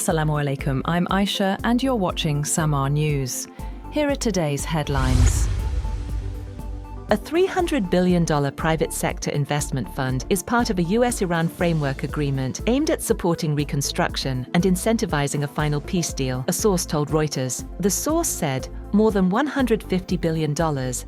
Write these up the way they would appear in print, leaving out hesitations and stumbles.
Assalamu alaikum, I'm Aisha and you're watching SAMAA News. Here are today's headlines. A $300 billion private sector investment fund is part of a US-Iran framework agreement aimed at supporting reconstruction and incentivizing a final peace deal, a source told Reuters. The source said more than $150 billion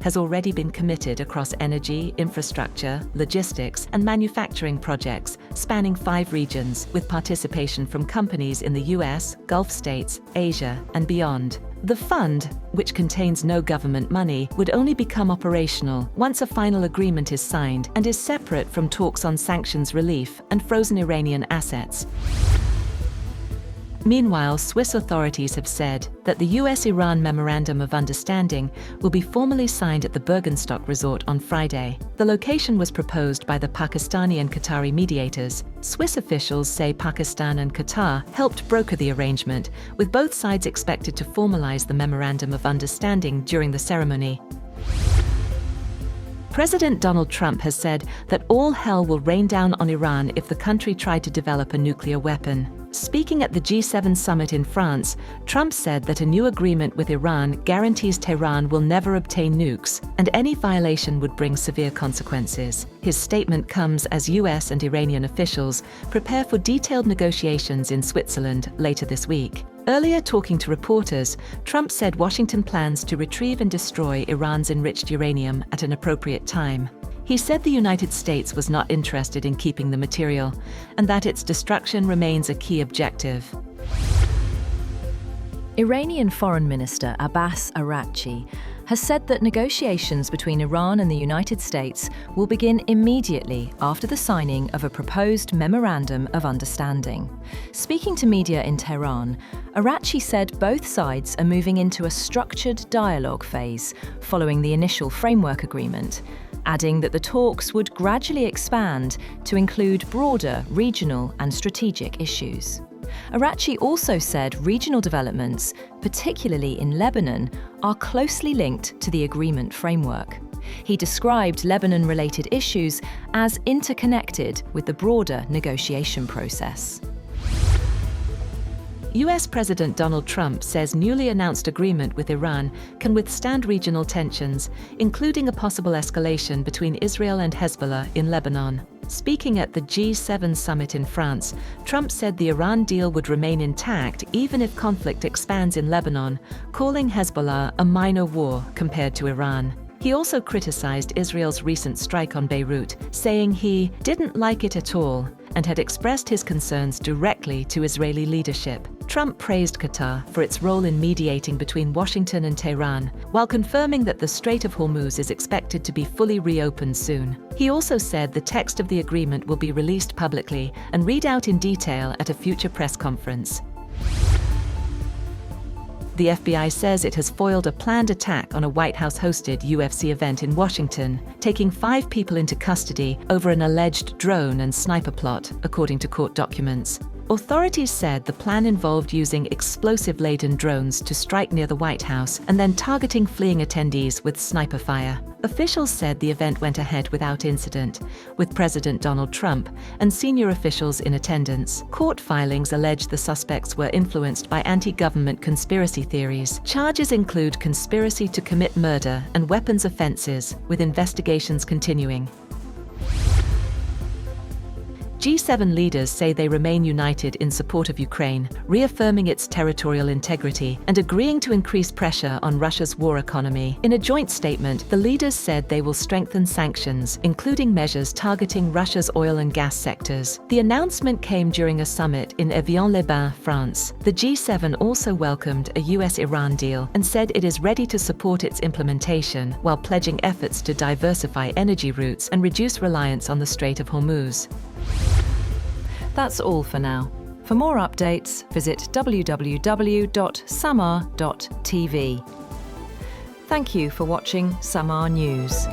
has already been committed across energy, infrastructure, logistics, and manufacturing projects spanning 5 regions, with participation from companies in the US, Gulf states, Asia, and beyond. The fund, which contains no government money, would only become operational once a final agreement is signed and is separate from talks on sanctions relief and frozen Iranian assets. Meanwhile, Swiss authorities have said that the US-Iran Memorandum of Understanding will be formally signed at the Bergenstock resort on Friday. The location was proposed by the Pakistani and Qatari mediators. Swiss officials say Pakistan and Qatar helped broker the arrangement, with both sides expected to formalize the Memorandum of Understanding during the ceremony. President Donald Trump has said that all hell will rain down on Iran if the country tried to develop a nuclear weapon. Speaking at the G7 summit in France, Trump said that a new agreement with Iran guarantees Tehran will never obtain nukes, and any violation would bring severe consequences. His statement comes as US and Iranian officials prepare for detailed negotiations in Switzerland later this week. Earlier, talking to reporters, Trump said Washington plans to retrieve and destroy Iran's enriched uranium at an appropriate time. He said the United States was not interested in keeping the material, and that its destruction remains a key objective. Iranian Foreign Minister Abbas Araghchi has said that negotiations between Iran and the United States will begin immediately after the signing of a proposed Memorandum of Understanding. Speaking to media in Tehran, Araghchi said both sides are moving into a structured dialogue phase following the initial framework agreement, adding that the talks would gradually expand to include broader regional and strategic issues. Araghchi also said regional developments, particularly in Lebanon, are closely linked to the agreement framework. He described Lebanon-related issues as interconnected with the broader negotiation process. US President Donald Trump says newly announced agreement with Iran can withstand regional tensions, including a possible escalation between Israel and Hezbollah in Lebanon. Speaking at the G7 summit in France, Trump said the Iran deal would remain intact even if conflict expands in Lebanon, calling Hezbollah a minor war compared to Iran. He also criticized Israel's recent strike on Beirut, saying he didn't like it at all and had expressed his concerns directly to Israeli leadership. Trump praised Qatar for its role in mediating between Washington and Tehran, while confirming that the Strait of Hormuz is expected to be fully reopened soon. He also said the text of the agreement will be released publicly and read out in detail at a future press conference. The FBI says it has foiled a planned attack on a White House-hosted UFC event in Washington, taking 5 people into custody over an alleged drone and sniper plot, according to court documents. Authorities said the plan involved using explosive-laden drones to strike near the White House and then targeting fleeing attendees with sniper fire. Officials said the event went ahead without incident, with President Donald Trump and senior officials in attendance. Court filings allege the suspects were influenced by anti-government conspiracy theories. Charges include conspiracy to commit murder and weapons offenses, with investigations continuing. G7 leaders say they remain united in support of Ukraine, reaffirming its territorial integrity and agreeing to increase pressure on Russia's war economy. In a joint statement, the leaders said they will strengthen sanctions, including measures targeting Russia's oil and gas sectors. The announcement came during a summit in Evian-les-Bains, France. The G7 also welcomed a US-Iran deal and said it is ready to support its implementation, while pledging efforts to diversify energy routes and reduce reliance on the Strait of Hormuz. That's all for now. For more updates, visit www.samaa.tv. Thank you for watching SAMAA News.